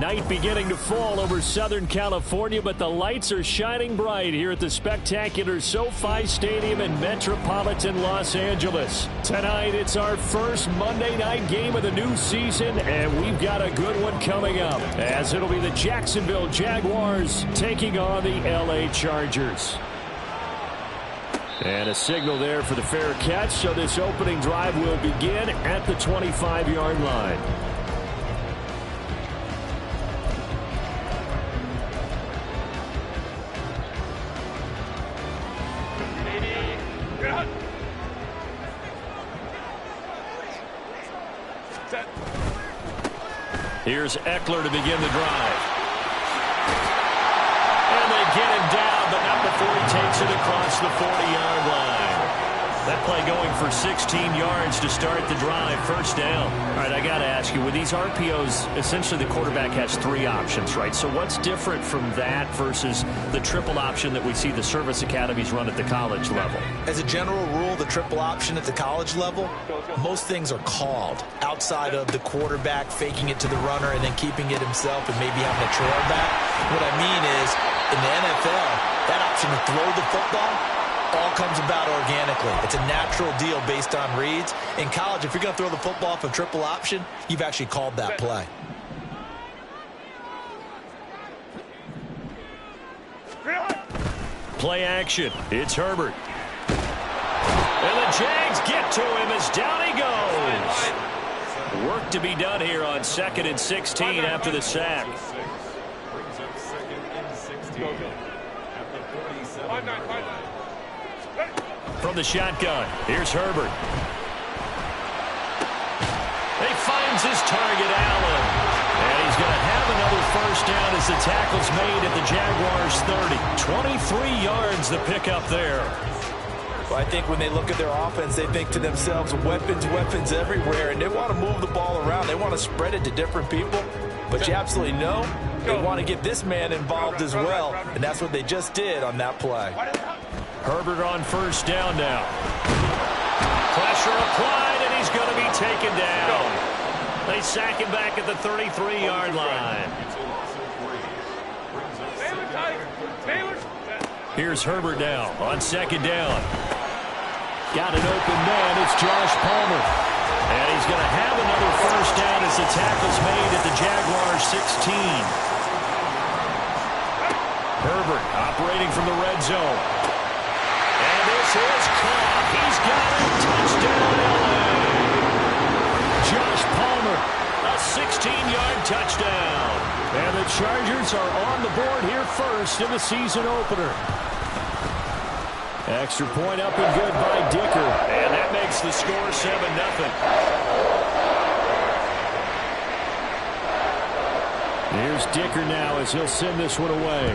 Night beginning to fall over Southern California, but the lights are shining bright here at the spectacular SoFi Stadium in metropolitan Los Angeles. Tonight, it's our first Monday night game of the new season, and we've got a good one coming up, as it'll be the Jacksonville Jaguars taking on the LA Chargers. And a signal there for the fair catch, so this opening drive will begin at the 25-yard line. Here's Eckler to begin the drive. And they get him down, but not before he takes it across the 40-yard line. That play going for 16 yards to start the drive. First down. All right, I got to ask you, with these RPOs, essentially the quarterback has three options, right? So what's different from that versus the triple option that we see the service academies run at the college level? As a general rule, the triple option at the college level, most things are called outside of the quarterback faking it to the runner and then keeping it himself and maybe having a trail back. What I mean is, in the NFL, that option to throw the football all comes about organically. It's a natural deal based on reads. In college, if you're going to throw the football off a triple option, you've actually called that play. Play action. It's Herbert. And the Jags get to him as down he goes. Work to be done here on 2nd and 16 after the sack. From the shotgun, here's Herbert. He finds his target, Allen. And he's going to have another first down as the tackle's made at the Jaguars' 30. 23 yards the pickup there. Well, I think when they look at their offense, they think to themselves, weapons, weapons everywhere, and they want to move the ball around. They want to spread it to different people. But you absolutely know they want to get this man involved as well, and that's what they just did on that play. Herbert on first down now. Pressure applied, and he's going to be taken down. They sack him back at the 33-yard line. Here's Herbert now on 2nd down. Got an open man. It's Josh Palmer. And he's going to have another first down as the tackle's made at the Jaguars' 16. Herbert operating from the red zone. And this is caught. He's got it. Touchdown, LA. Josh Palmer, a 16-yard touchdown. And the Chargers are on the board here first in the season opener. Extra point up and good by Dicker. And that makes the score 7-0. Here's Dicker now as he'll send this one away.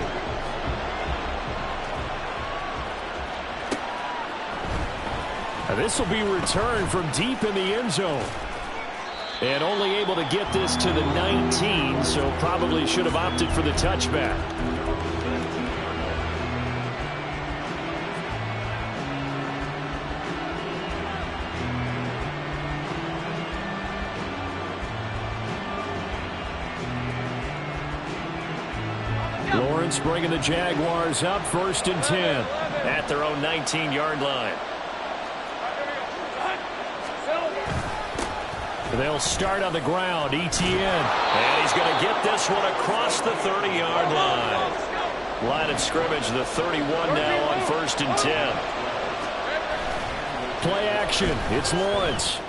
This will be returned from deep in the end zone. And only able to get this to the 19, so probably should have opted for the touchback. Lawrence bringing the Jaguars up 1st and 10 at their own 19-yard line. They'll start on the ground. Etienne. And he's going to get this one across the 30-yard line. Line of scrimmage, the 31 now on 1st and 10. Play action. It's Lawrence.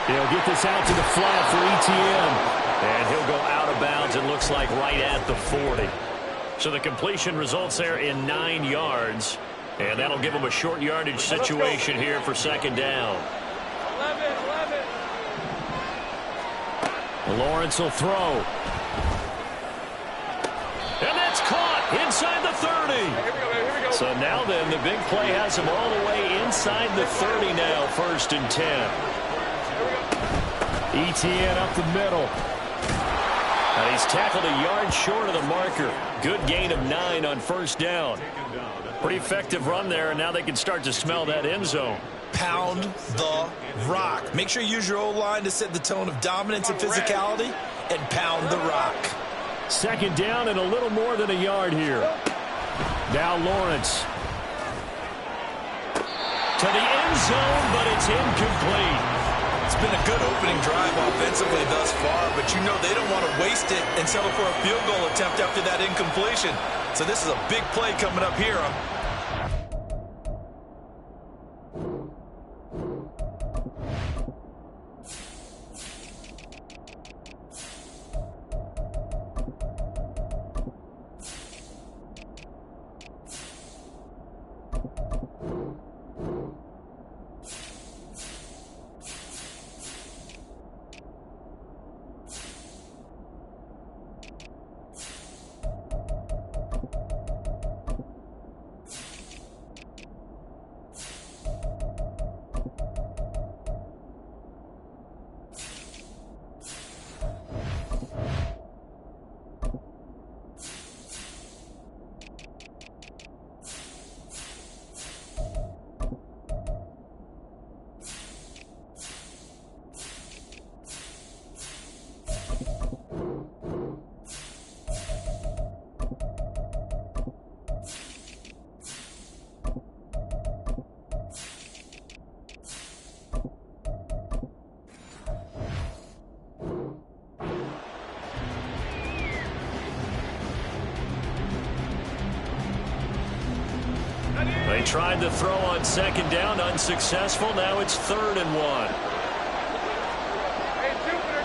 He'll get this out to the flat for Etienne. And he'll go out of bounds, it looks like, right at the 40. So the completion results there in 9 yards. And that'll give him a short yardage situation here for 2nd down. 11. Lawrence will throw. And that's caught inside the 30. Here we go. So now then, the big play has him all the way inside the 30 now, 1st and 10. Etienne up the middle. And he's tackled a yard short of the marker. Good gain of 9 on 1st down. Pretty effective run there, and now they can start to smell that end zone. Pound the rock. Make sure you use your O-line to set the tone of dominance and physicality. and pound the rock. Second down and a little more than a yard here. Now Lawrence. To the end zone, but it's incomplete. It's been a good opening drive offensively thus far, but you know they don't want to waste it and settle for a field goal attempt after that incompletion. So this is a big play coming up here. They tried to throw on second down, unsuccessful. Now it's 3rd and 1. Hey, Jupiter.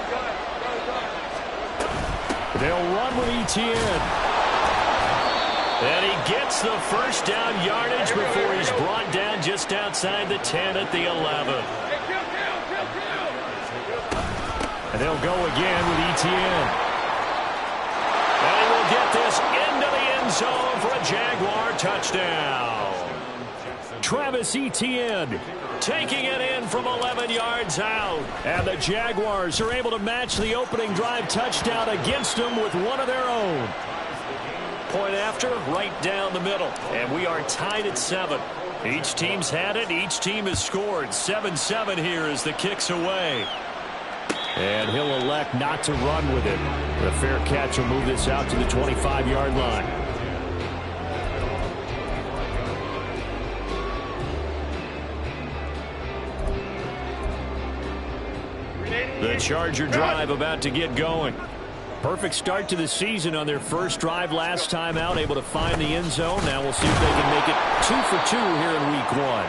Go. They'll run with Etienne. And he gets the first down yardage before he's brought down just outside the 10 at the 11. Hey, kill. And they'll go again with Etienne. And he will get this into the end zone for a Jaguar touchdown. Travis Etienne taking it in from 11 yards out. And the Jaguars are able to match the opening drive touchdown against them with one of their own. Point after, right down the middle. And we are tied at 7. Each team's had it. Each team has scored. 7-7 here as the kick's away. And he'll elect not to run with it. The fair catch will move this out to the 25-yard line. The Charger drive about to get going. Perfect start to the season on their first drive last time out, able to find the end zone. Now we'll see if they can make it 2 for 2 here in week 1.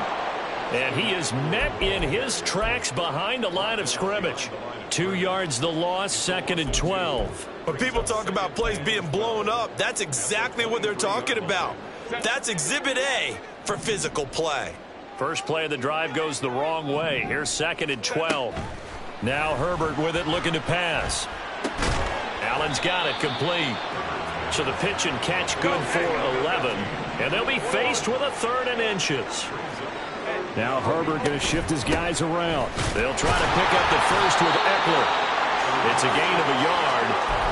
And he is met in his tracks behind the line of scrimmage. 2 yards the loss, 2nd and 12. When people talk about plays being blown up, that's exactly what they're talking about. That's Exhibit A for physical play. First play of the drive goes the wrong way. Here's 2nd and 12. Now Herbert with it, looking to pass. Allen's got it complete. So the pitch and catch good for 11. And they'll be faced with a 3rd and inches. Now Herbert going to shift his guys around. They'll try to pick up the first with Eckler. It's a gain of a yard,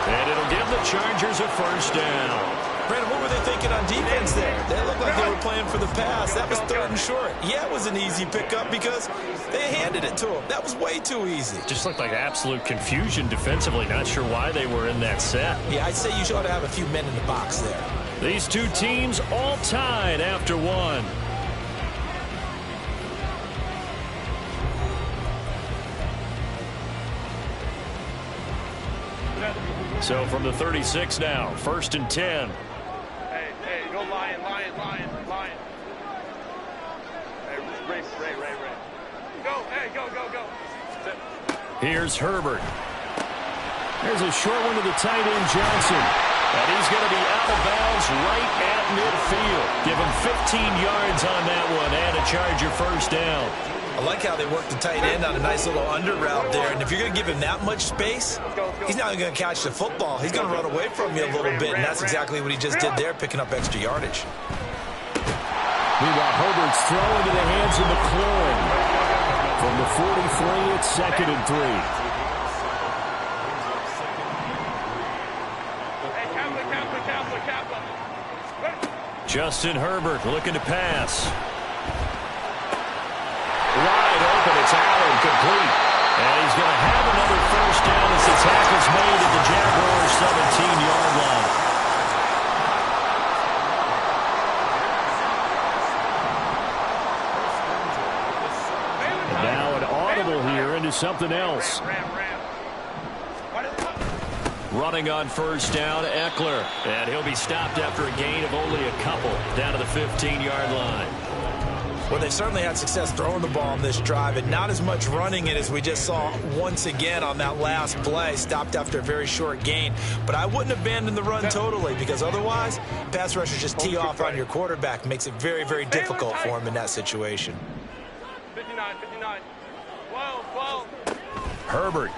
and it'll give the Chargers a first down. Brandon, what were they thinking on defense there? They looked like they were playing for the pass. That was 3rd and short. Yeah, it was an easy pickup because they handed it to them. That was way too easy. Just looked like absolute confusion defensively. Not sure why they were in that set. Yeah, I'd say you should have a few men in the box there. These two teams all tied after 1. So from the 36 now, 1st and 10. Hey, go Lion. Hey, Ray. Go. Here's Herbert. There's a short one to the tight end, Johnson. And he's going to be out of bounds right at midfield. Give him 15 yards on that one and a Charger first down. I like how they work the tight end on a nice little under route there. And if you're going to give him that much space, he's not going to catch the football. He's going to run away from you a little bit, and that's exactly what he just did there, picking up extra yardage. Meanwhile, Herbert's throw into the hands of McLaurin. From the 43, it's 2nd and 3. Justin Herbert looking to pass. Wide open, it's Allen, complete. And he's going to have another first down as the tackle's made at the Jaguars' 17-yard line. And now an audible here into something else. Running on first down, Eckler. And he'll be stopped after a gain of only a couple down to the 15-yard line. Well, they've certainly had success throwing the ball on this drive and not as much running it as we just saw once again on that last play. Stopped after a very short gain. But I wouldn't abandon the run totally because otherwise, pass rushers just tee off on your quarterback. Makes it very, very difficult for him in that situation. 59, 59. 12, 12. Herbert.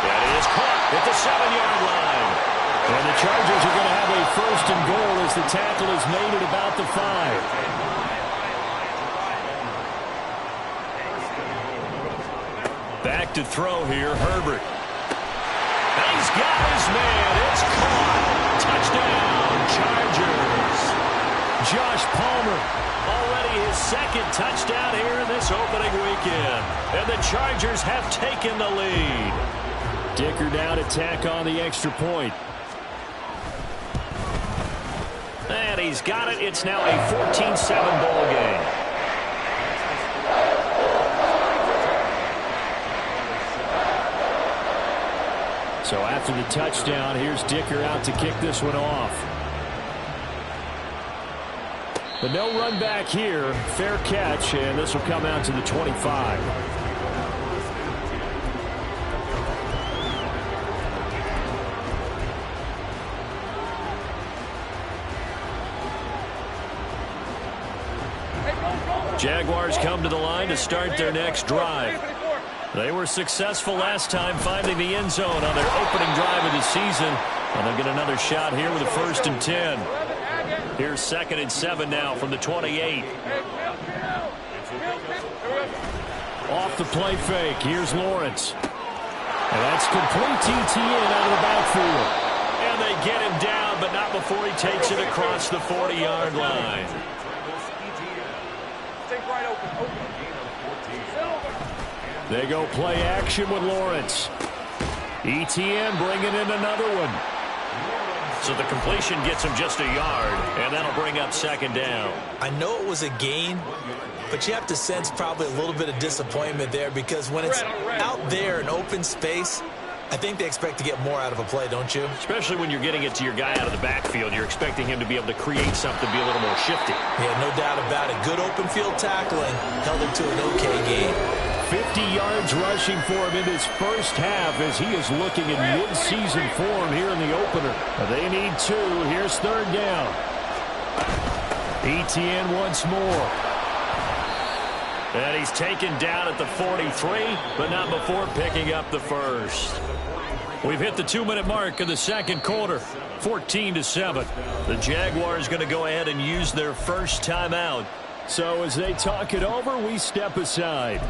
That is caught at the 7-yard line. And the Chargers are going to have a first and goal as the tackle is made at about the 5. Back to throw here, Herbert. And he's got his man. It's caught. Touchdown, Chargers. Josh Palmer, already his second touchdown here in this opening weekend. And the Chargers have taken the lead. Dicker now to tack on the extra point. And he's got it. It's now a 14-7 ball game. So after the touchdown, here's Dicker out to kick this one off. But no run back here. Fair catch, and this will come out to the 25. Jaguars come to the line to start their next drive. They were successful last time finding the end zone on their opening drive of the season. And they'll get another shot here with a 1st and 10. Here's 2nd and 7 now from the 28. Off the play fake. Here's Lawrence. And that's complete TTN out of the backfield. And they get him down, but not before he takes it across the 40-yard line. They go play action with Lawrence. ETN bringing in another one. So the completion gets him just a yard, and that'll bring up 2nd down. I know it was a gain, but you have to sense probably a little bit of disappointment there because when it's out there in open space, I think they expect to get more out of a play, don't you? Especially when you're getting it to your guy out of the backfield. You're expecting him to be able to create something, be a little more shifty. Yeah, no doubt about it. Good open field tackling held him to an okay game. 50 yards rushing for him in his first half as he is looking in mid-season form here in the opener. They need 2. Here's 3rd down. ETN once more. And he's taken down at the 43, but not before picking up the first. We've hit the 2-minute mark of the second quarter, 14-7. The Jaguars going to go ahead and use their first timeout. So as they talk it over, we step aside.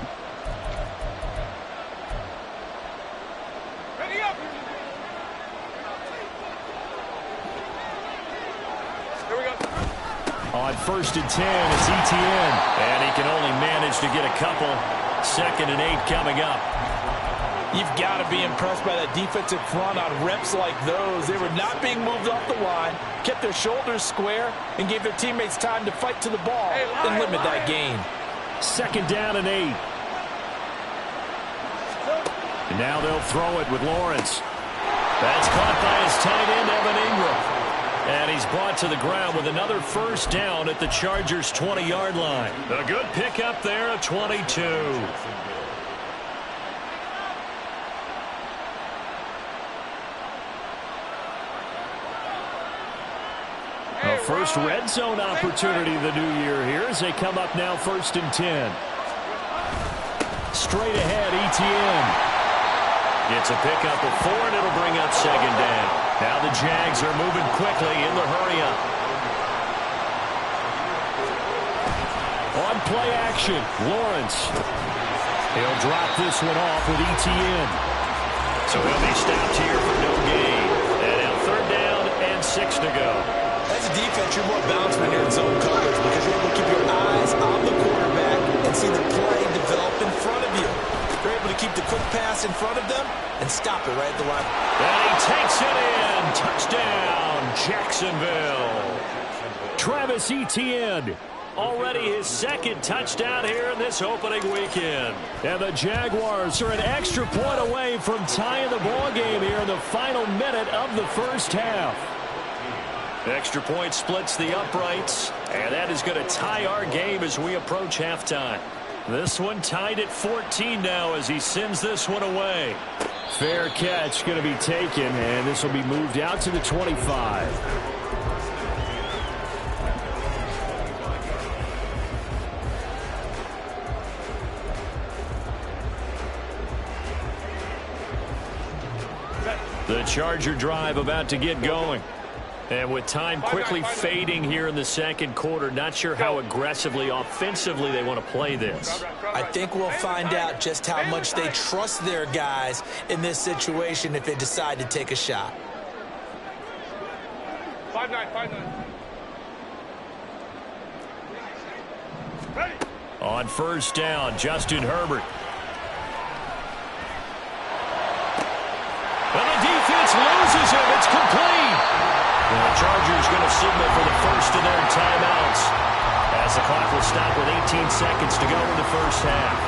Ready up. Here we go. On 1st and 10, it's ETN. And he can only manage to get a couple. 2nd and 8 coming up. You've got to be impressed by that defensive front on reps like those. They were not being moved off the line, kept their shoulders square, and gave their teammates time to fight to the ball and limit that gain. 2nd down and 8. And now they'll throw it with Lawrence. That's caught by his tight end, Evan Ingram. And he's brought to the ground with another first down at the Chargers' 20-yard line. A good pickup there, a 22. A first red zone opportunity of the new year here as they come up now 1st and 10. Straight ahead, ETN. Gets a pickup of 4, and it'll bring up 2nd down. Now the Jags are moving quickly in the hurry-up. On play action, Lawrence. He'll drop this one off with ETN. So he'll be stopped here for no gain. And now 3rd down and 6 to go. That's a defense, you're more balanced when you're in zone coverage because you're able to keep your eyes on the quarterback and see the play develop in front of you. You're able to keep the quick pass in front of them and stop it right at the line. And he takes it in. Touchdown, Jacksonville. Travis Etienne, already his second touchdown here in this opening weekend. And the Jaguars are an extra point away from tying the ball game here in the final minute of the first half. Extra point splits the uprights, and that is going to tie our game as we approach halftime. This one tied at 14 now as he sends this one away. Fair catch going to be taken, and this will be moved out to the 25. The Charger drive about to get going. And with time quickly fading here in the second quarter, not sure how aggressively, offensively they want to play this. I think we'll find out just how much they trust their guys in this situation if they decide to take a shot. 5-9, 5-9. On first down, Justin Herbert. And the defense loses him. It's complete. And the Chargers going to signal for the first of their timeouts as the clock will stop with 18 seconds to go in the first half.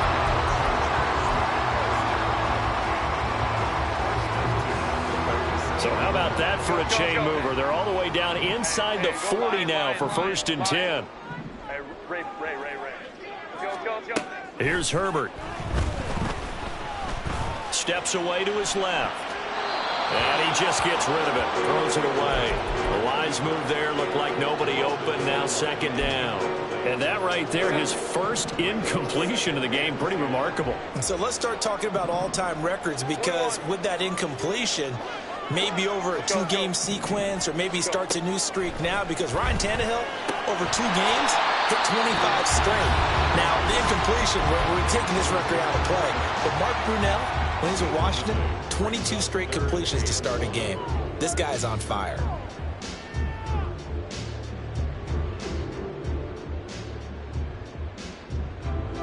So how about that for a chain mover? They're all the way down inside the 40 now for first and 10. Hey, Ray. Let's go. Here's Herbert. Steps away to his left. And he just gets rid of it. Throws it away. A wise move there. Looked like nobody open. Now second down. And that right there, his first incompletion of the game. Pretty remarkable. So let's start talking about all-time records because with that incompletion, maybe over a two-game sequence or maybe he starts a new streak now because Ryan Tannehill, over 2 games, hit 25 straight. Now, the incompletion, we're taking this record out of play. But Mark Brunell, when he's in Washington, 22 straight completions to start a game. This guy's on fire.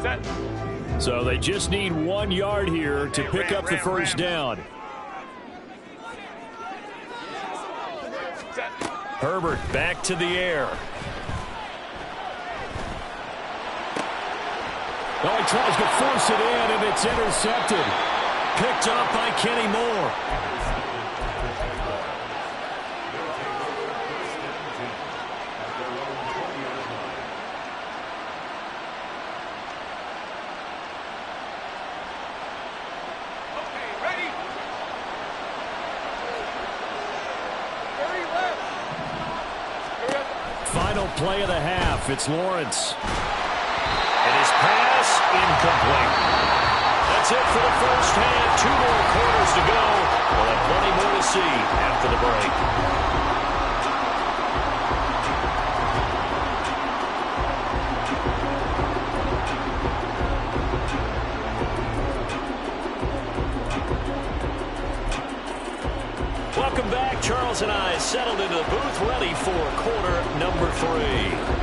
Set. So they just need 1 yard here to pick up the first down. Set. Herbert back to the air. Oh, he tries to force it in, and it's intercepted. Picked up by Kenny Moore. Ready. Final play of the half. It's Lawrence. And his pass incomplete. That's it for the first half. 2 more quarters to go. We'll have plenty more to see after the break. Welcome back. Charles and I settled into the booth ready for quarter number 3.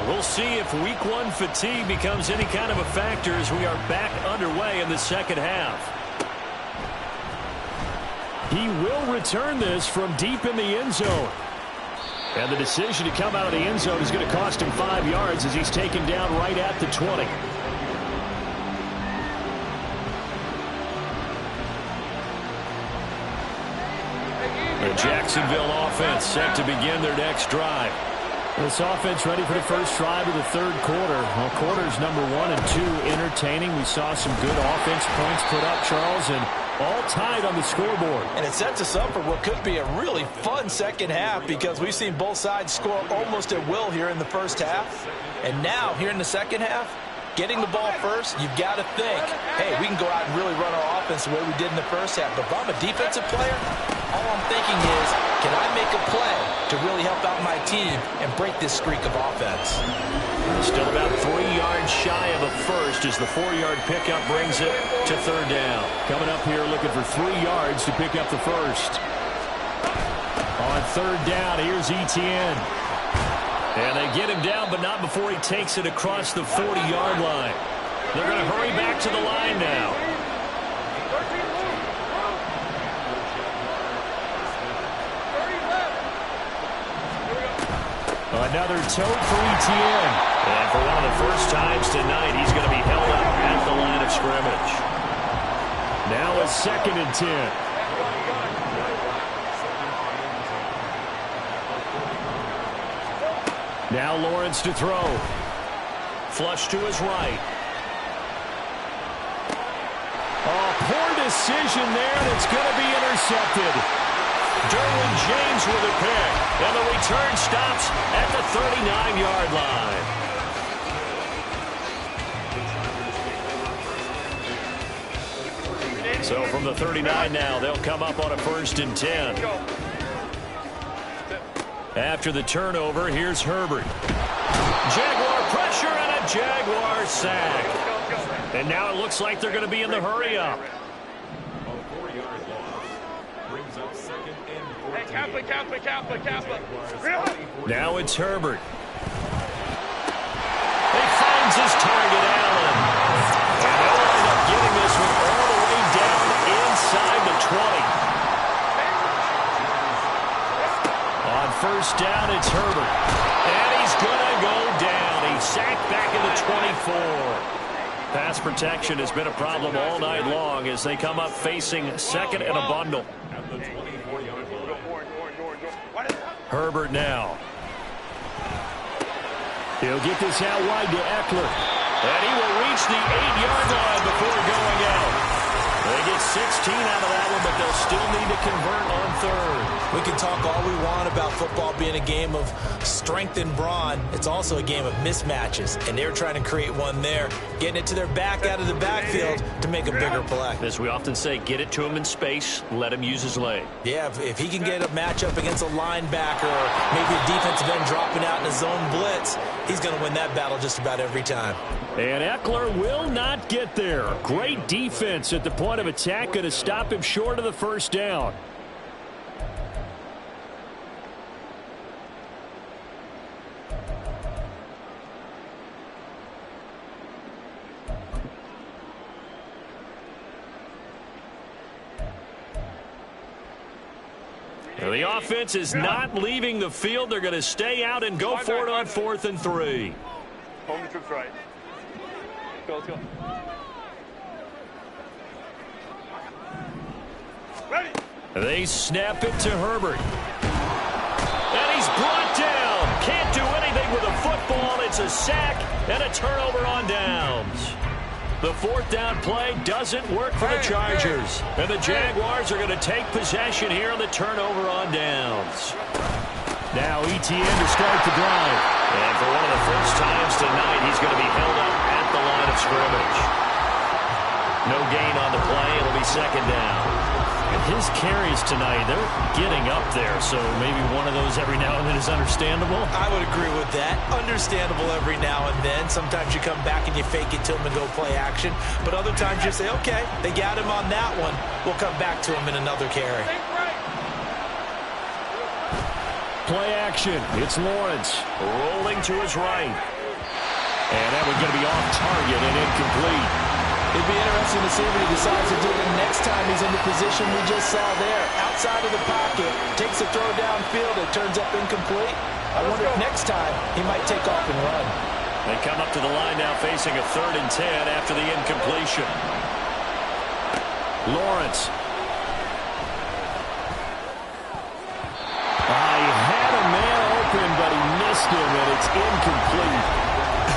We'll see if week 1 fatigue becomes any kind of a factor as we are back underway in the second half. He will return this from deep in the end zone. And the decision to come out of the end zone is going to cost him 5 yards as he's taken down right at the 20. The Jacksonville offense set to begin their next drive. This offense ready for the first drive of the third quarter. Well, quarters number 1 and 2 entertaining. We saw some good offense points put up, Charles, and all tied on the scoreboard. And it sets us up for what could be a really fun second half because we've seen both sides score almost at will here in the first half. And now, here in the second half, getting the ball first, you've got to think, hey, we can go out and really run our offense the way we did in the first half. But if I'm a defensive player, all I'm thinking is, can I make a play to really help out my team and break this streak of offense? Still about 3 yards shy of a first as the 4-yard pickup brings it to third down. Coming up here looking for 3 yards to pick up the first. On third down. Here's Etienne. And they get him down, but not before he takes it across the 40-yard line. They're going to hurry back to the line now. Another tote for Etienne. And for one of the first times tonight, he's going to be held up at the line of scrimmage. Now a 2nd and 10. Now Lawrence to throw. Flush to his right. Oh, poor decision there, and it's going to be intercepted. Derwin James with a pick, and the return stops at the 39-yard line. So from the 39 now, they'll come up on a 1st and 10. After the turnover, here's Herbert. Jaguar pressure and a Jaguar sack. And now it looks like they're going to be in the hurry-up. Now it's Herbert. He finds his target, Allen. And they'll end up getting this one all the way down inside the 20. On 1st down, it's Herbert. And he's going to go down. He's sacked back in the 24. Pass protection has been a problem all night long as they come up facing 2nd and a bundle. Herbert now. He'll get this out wide to Eckler. And he will reach the 8-yard line before going out. They get 16 out of that one, but they'll still need to convert on 3rd. We can talk all we want about football being a game of strength and brawn. It's also a game of mismatches, and they're trying to create one there, getting it to their back out of the backfield to make a bigger play. As we often say, get it to him in space, let him use his leg. Yeah, if he can get a matchup against a linebacker or maybe a defensive end dropping out in a zone blitz, he's going to win that battle just about every time. And Eckler will not get there. Great defense at the point of attack, going to stop him short of the 1st down. The offense is not leaving the field. They're going to stay out and go for it on 4th and 3. Home troops right. Let's go. Ready. They snap it to Herbert. And he's brought down. Can't do anything with a football. It's a sack and a turnover on downs. The 4th down play doesn't work for the Chargers. And the Jaguars are going to take possession here on the turnover on downs. Now Etienne to start the drive. And for one of the first times tonight, he's going to be held up at the line of scrimmage. No gain on the play. It'll be 2nd down. And his carries tonight, they're getting up there, so maybe one of those every now and then is understandable. I would agree with that. Understandable every now and then. Sometimes you come back and you fake it to him and go play action. But other times you say, okay, they got him on that one. We'll come back to him in another carry. Play action. It's Lawrence rolling to his right. And that one's going to be off target and incomplete. It'd be interesting to see what he decides to do the next time he's in the position we just saw there. Outside of the pocket, takes a throw downfield, it turns up incomplete. I wonder if next time he might take off and run. They come up to the line now facing a 3rd and 10 after the incompletion. Lawrence. He had a man open, but he missed him, and it's incomplete.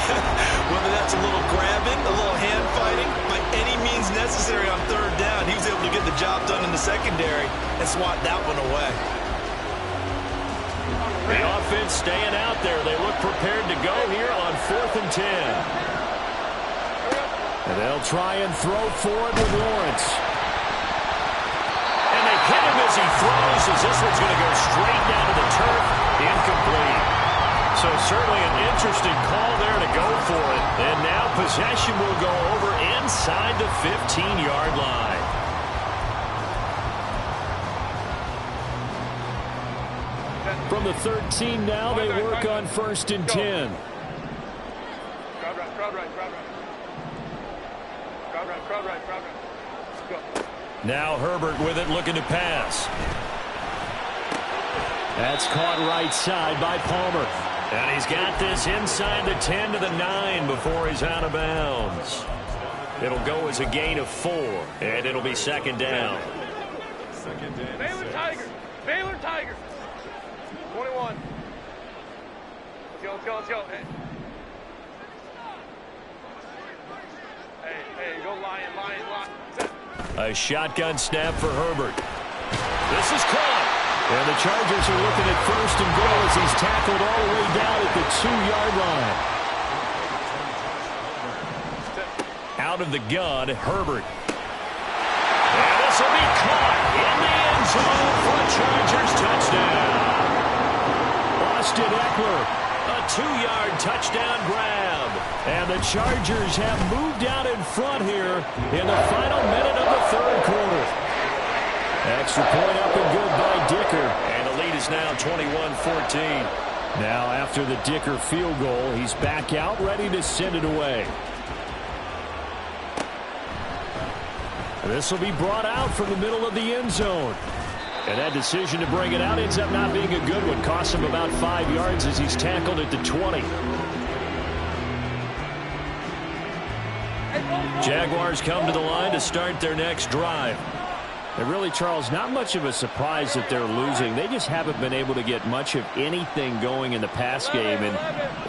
Whether that's a little grabbing, a little hand fighting, by any means necessary on 3rd down, he was able to get the job done in the secondary and swat that one away. The offense staying out there. They look prepared to go here on 4th and 10. And they'll try and throw for it with Lawrence. And they hit him as he throws, as this one's going to go straight down to the turf. Incomplete. So certainly an interesting call there to go for it. And now possession will go over inside the 15-yard line. From the 13 now, they work on 1st and 10. Crowd right, crowd right, crowd right. Crowd right, crowd right, crowd right. Go. Now Herbert with it, looking to pass. That's caught right side by Palmer. And he's got this inside the 10 to the 9 before he's out of bounds. It'll go as a gain of 4, and it'll be 2nd down. Baylor Tigers! Baylor Tigers! 21. Let's go, let's go, let's go. Hey, go Lion, Lion, Lion. A shotgun snap for Herbert. This is caught. And the Chargers are looking at 1st and goal as he's tackled all the way down at the 2-yard line. Out of the gun, Herbert. And this will be caught in the end zone for a Chargers touchdown. Austin Eckler, a 2-yard touchdown grab. And the Chargers have moved out in front here in the final minute of the 3rd quarter. Extra point up and good by Dicker. And the lead is now 21-14. Now after the Dicker field goal, he's back out ready to send it away. This will be brought out from the middle of the end zone. And that decision to bring it out ends up not being a good one. Costs him about 5 yards as he's tackled at the 20. Jaguars come to the line to start their next drive. And really, Charles, not much of a surprise that they're losing. They just haven't been able to get much of anything going in the pass game. And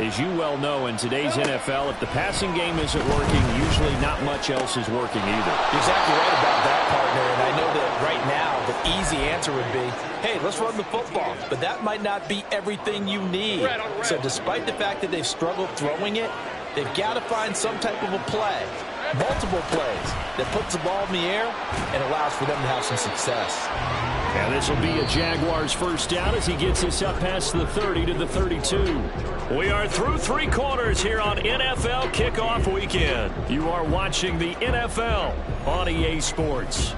as you well know, in today's NFL, if the passing game isn't working, usually not much else is working either. You're exactly right about that, partner. And I know that right now the easy answer would be, hey, let's run the football. But that might not be everything you need. So despite the fact that they've struggled throwing it, they've got to find some type of a play. Multiple plays that puts the ball in the air and allows for them to have some success. And this will be a Jaguars 1st down as he gets us up past the 30 to the 32. We are through 3 quarters here on NFL Kickoff Weekend. You are watching the NFL on EA Sports.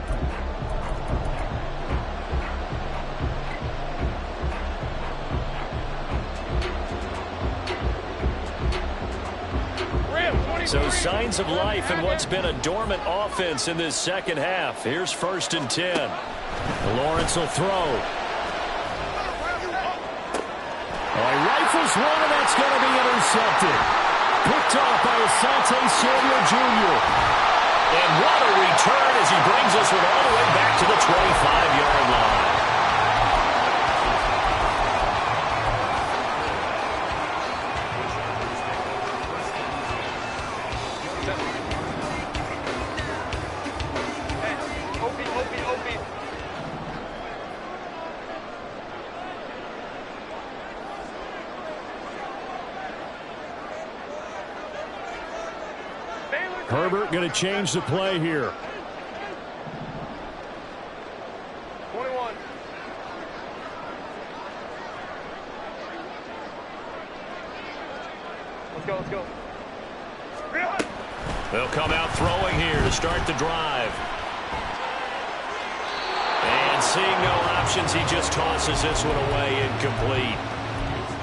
So signs of life in what's been a dormant offense in this 2nd half. Here's 1st and 10. Lawrence will throw. He rifles one, and that's going to be intercepted. Picked off by Asante Samuel Jr. And what a return as he brings us all the way back to the 25-yard line. Herbert going to change the play here. 21. Let's go, let's go. They'll come out throwing here to start the drive. And seeing no options, he just tosses this one away, incomplete.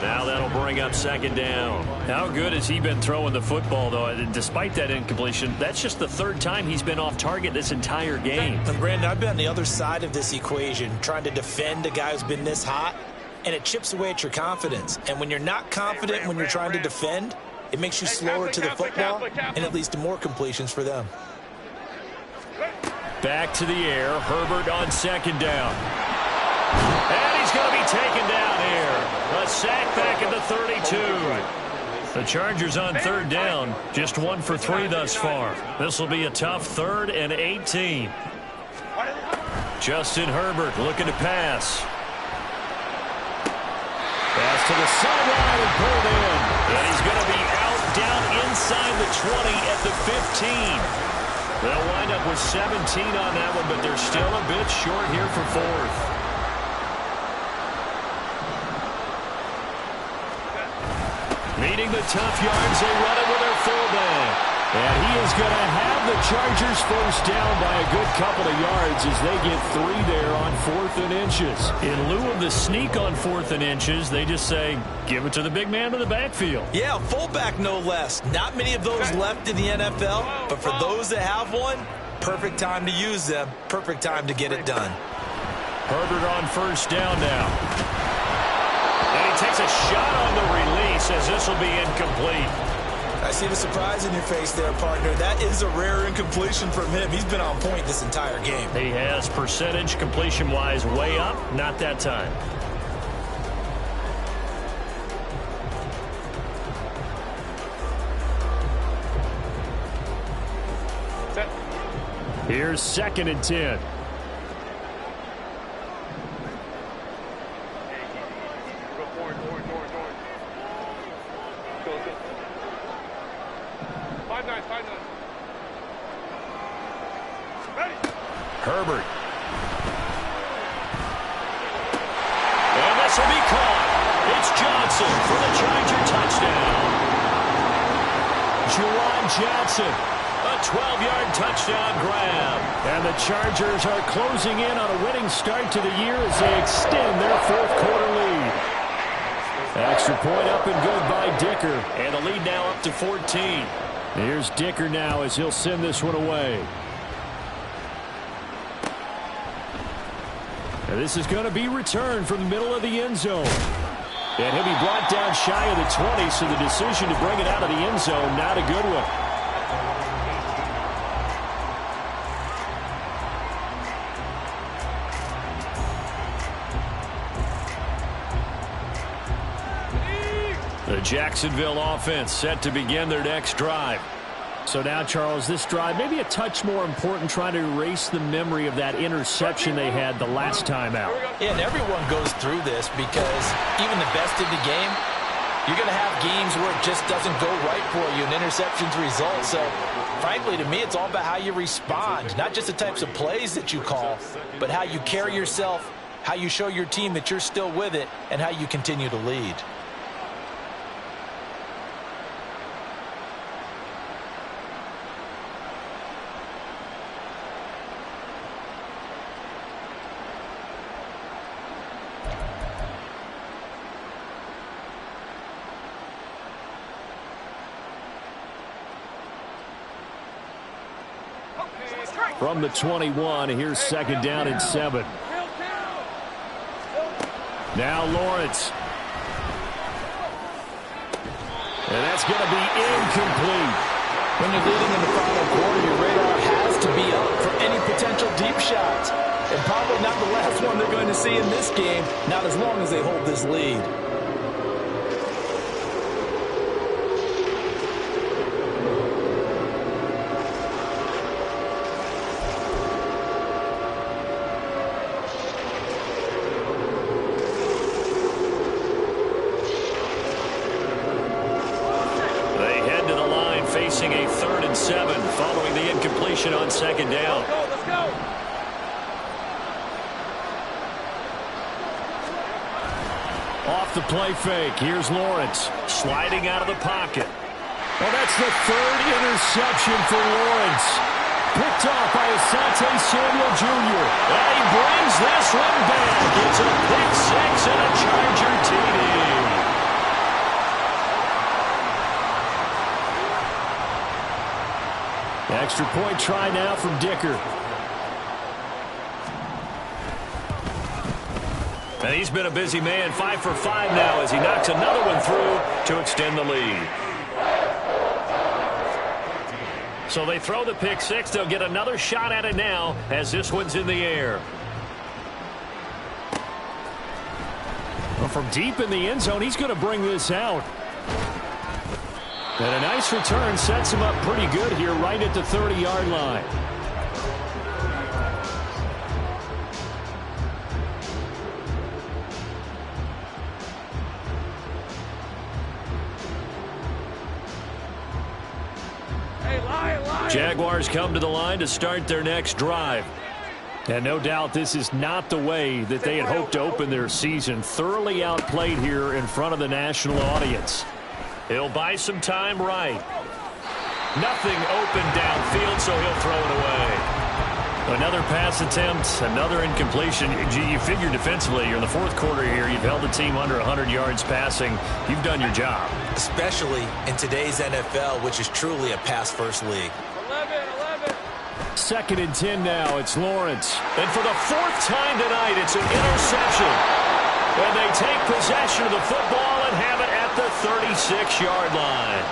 Now that'll bring up 2nd down. How good has he been throwing the football, though? Despite that incompletion, that's just the 3rd time he's been off target this entire game. And Brandon, I've been on the other side of this equation, trying to defend a guy who's been this hot, and it chips away at your confidence. And when you're not confident when you're trying to defend, it makes you slower to the football, and it leads to more completions for them. Back to the air. Herbert on 2nd down. And he's going to be taken down here. A sack back at the 32. The Chargers on 3rd down. Just 1 for 3 thus far. This will be a tough 3rd and 18. Justin Herbert looking to pass. Pass to the sideline and pulled in. And he's going to be out down inside the 20 at the 15. They'll wind up with 17 on that one, but they're still a bit short here for 4th. Meeting the tough yards, they run it with their fullback. And he is going to have the Chargers forced down by a good couple of yards as they get 3 there on 4th and inches. In lieu of the sneak on 4th and inches, they just say, give it to the big man in the backfield. Yeah, fullback no less. Not many of those left in the NFL, but for those that have one, perfect time to use them. Perfect time to get it done. Herbert on 1st down now. And he takes a shot on the release as this will be incomplete. I see the surprise in your face there, partner. That is a rare incompletion from him. He's been on point this entire game. He has percentage completion-wise way up. Not that time. Here's 2nd and 10. Herbert. And this will be caught. It's Johnson for the Charger touchdown. Juwan Johnson. A 12-yard touchdown grab. And the Chargers are closing in on a winning start to the year as they extend their 4th quarter lead. Extra point up and good by Dicker. And the lead now up to 14. Here's Dicker now as he'll send this one away. And this is going to be returned from the middle of the end zone. And he'll be brought down shy of the 20, so the decision to bring it out of the end zone, not a good one. The Jacksonville offense set to begin their next drive. So now, Charles, this drive may be a touch more important, trying to erase the memory of that interception they had the last time out. Yeah, and everyone goes through this because even the best in the game, you're going to have games where it just doesn't go right for you and interceptions result. So, frankly, to me, it's all about how you respond, not just the types of plays that you call, but how you carry yourself, how you show your team that you're still with it, and how you continue to lead. From the 21, here's 2nd down and 7. Now Lawrence. And that's going to be incomplete. When you're leading in the final quarter, your radar has to be up for any potential deep shots. And probably not the last one they're going to see in this game, not as long as they hold this lead. Facing a 3rd and 7 following the incompletion on 2nd down. Let's go. Off the play fake. Here's Lawrence. Sliding out of the pocket. Well, that's the 3rd interception for Lawrence. Picked off by Asante Samuel Jr. And he brings this one back. It's a pick 6 and a Charger TD. Extra point try now from Dicker. And he's been a busy man, 5 for 5 now as he knocks another one through to extend the lead. So they throw the pick 6. They'll get another shot at it now as this one's in the air. Well, from deep in the end zone, he's going to bring this out. And a nice return sets him up pretty good here right at the 30-yard line. Jaguars come to the line to start their next drive. And no doubt this is not the way that they had hoped to open their season. Thoroughly outplayed here in front of the national audience. He'll buy some time right. Nothing open downfield, so he'll throw it away. Another pass attempt, another incompletion. You figure defensively, you're in the fourth quarter here. You've held the team under 100 yards passing. You've done your job. Especially in today's NFL, which is truly a pass-first league. 11. 2nd and 10 now. It's Lawrence. And for the 4th time tonight, it's an interception. And they take possession of the football and have it at the 36-yard line.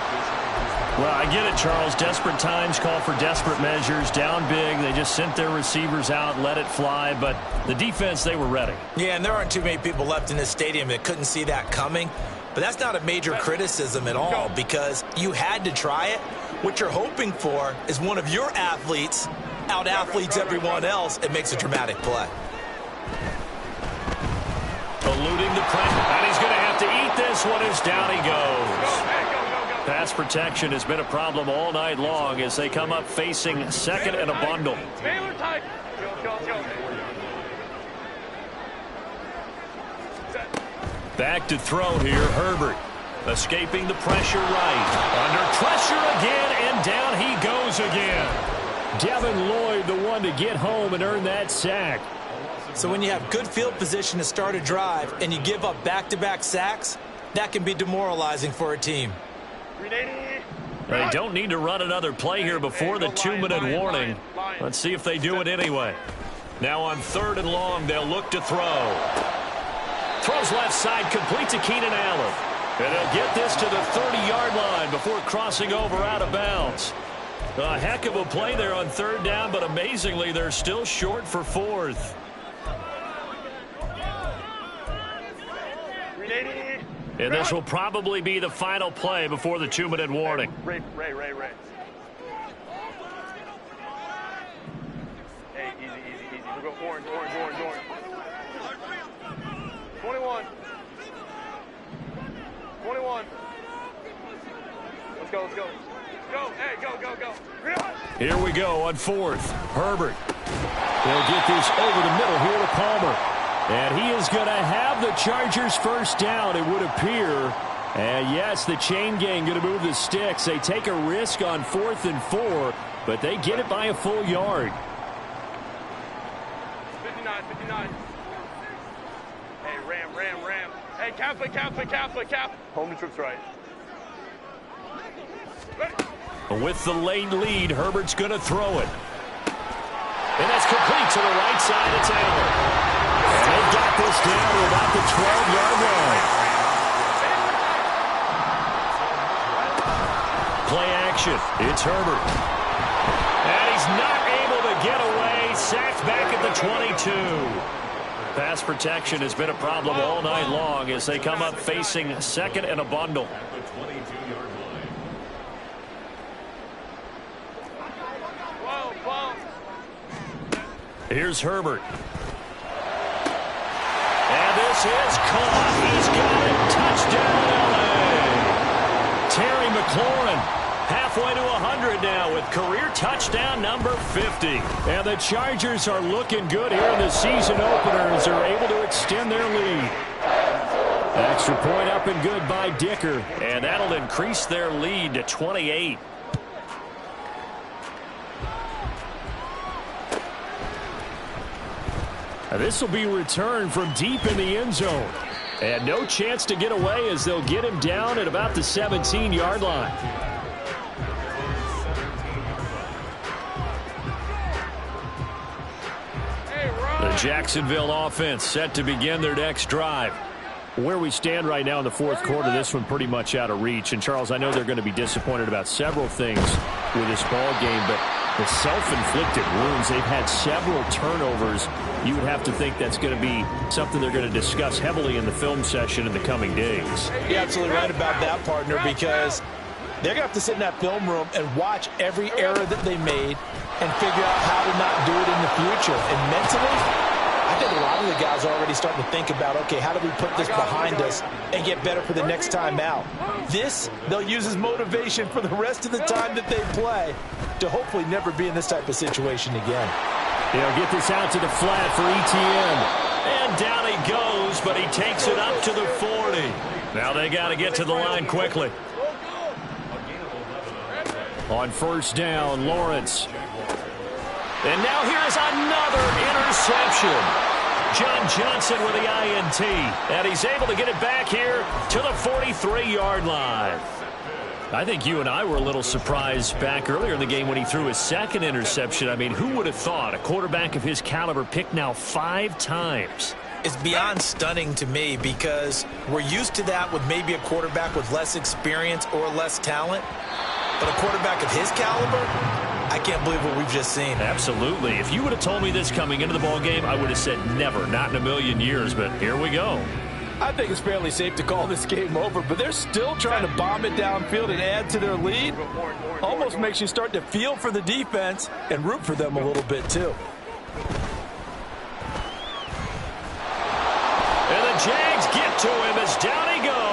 Well, I get it, Charles. Desperate times call for desperate measures. Down big. They just sent their receivers out, let it fly. But the defense, they were ready. Yeah, and there aren't too many people left in this stadium that couldn't see that coming. But that's not a major criticism at all because you had to try it. What you're hoping for is one of your athletes out-athletes everyone else and makes a dramatic play. Eluding the pressure. And he's going to have to eat this one as down he goes. Pass protection has been a problem all night long as they come up facing 2nd and a bundle. Back to throw here, Herbert. Escaping the pressure right. Under pressure again, and down he goes again. Devin Lloyd, the one to get home and earn that sack. So when you have good field position to start a drive and you give up back-to-back sacks, that can be demoralizing for a team. They don't need to run another play here before the 2-minute warning. Let's see if they do it anyway. Now on 3rd and long, they'll look to throw. Throws left side, complete to Keenan Allen. And they'll get this to the 30-yard line before crossing over out of bounds. A heck of a play there on 3rd down, but amazingly, they're still short for 4th. And this will probably be the final play before the 2-minute warning. Ray. Hey, easy. We'll go orange. 21. Let's go. Go, hey, go. Here we go on 4th. Herbert. They'll get this over the middle here to Palmer. And he is going to have the Chargers first down, it would appear. And yes, the chain gang going to move the sticks. They take a risk on 4th and 4, but they get it by a full yard. 59. Hey, Ram. Hey, Catholic. Home to trips right. With the late lead, Herbert's going to throw it. And that's complete to the right side. It's Allen. And they got this down to about the 12-yard line. Play action. It's Herbert. And he's not able to get away. Sacked back at the 22. Pass protection has been a problem all night long as they come up facing 2nd and a bundle. Here's Herbert. And this is caught. He's got it. Touchdown, L.A. Terry McLaurin halfway to 100 now with career touchdown number 50. And the Chargers are looking good here in the season opener as they're able to extend their lead. Extra point up and good by Dicker. And that'll increase their lead to 28. This will be returned from deep in the end zone. And no chance to get away as they'll get him down at about the 17-yard line. The Jacksonville offense set to begin their next drive. Where we stand right now in the fourth quarter, this one pretty much out of reach. And, Charles, I know they're going to be disappointed about several things with this ball game, but the self-inflicted wounds, they've had several turnovers. You would have to think that's going to be something they're going to discuss heavily in the film session in the coming days. You're absolutely right about that, partner, because they're going to have to sit in that film room and watch every error that they made and figure out how to not do it in the future. And mentally, I think a lot of the guys are already starting to think about, okay, how do we put this behind us and get better for the next time out? This, they'll use as motivation for the rest of the time that they play to hopefully never be in this type of situation again. They'll get this out to the flat for ETN. And down he goes, but he takes it up to the 40. Now they got to get to the line quickly. On first down, Lawrence. And now here is another interception. John Johnson with the INT. And he's able to get it back here to the 43-yard line. I think you and I were a little surprised back earlier in the game when he threw his second interception. I mean, who would have thought a quarterback of his caliber picked now 5 times? It's beyond stunning to me because we're used to that with maybe a quarterback with less experience or less talent. But a quarterback of his caliber, I can't believe what we've just seen. Absolutely. If you would have told me this coming into the ball game, I would have said never, not in a million years. But here we go. I think it's fairly safe to call this game over, but they're still trying to bomb it downfield and add to their lead. Almost makes you start to feel for the defense and root for them a little bit, too. And the Jags get to him as down he goes.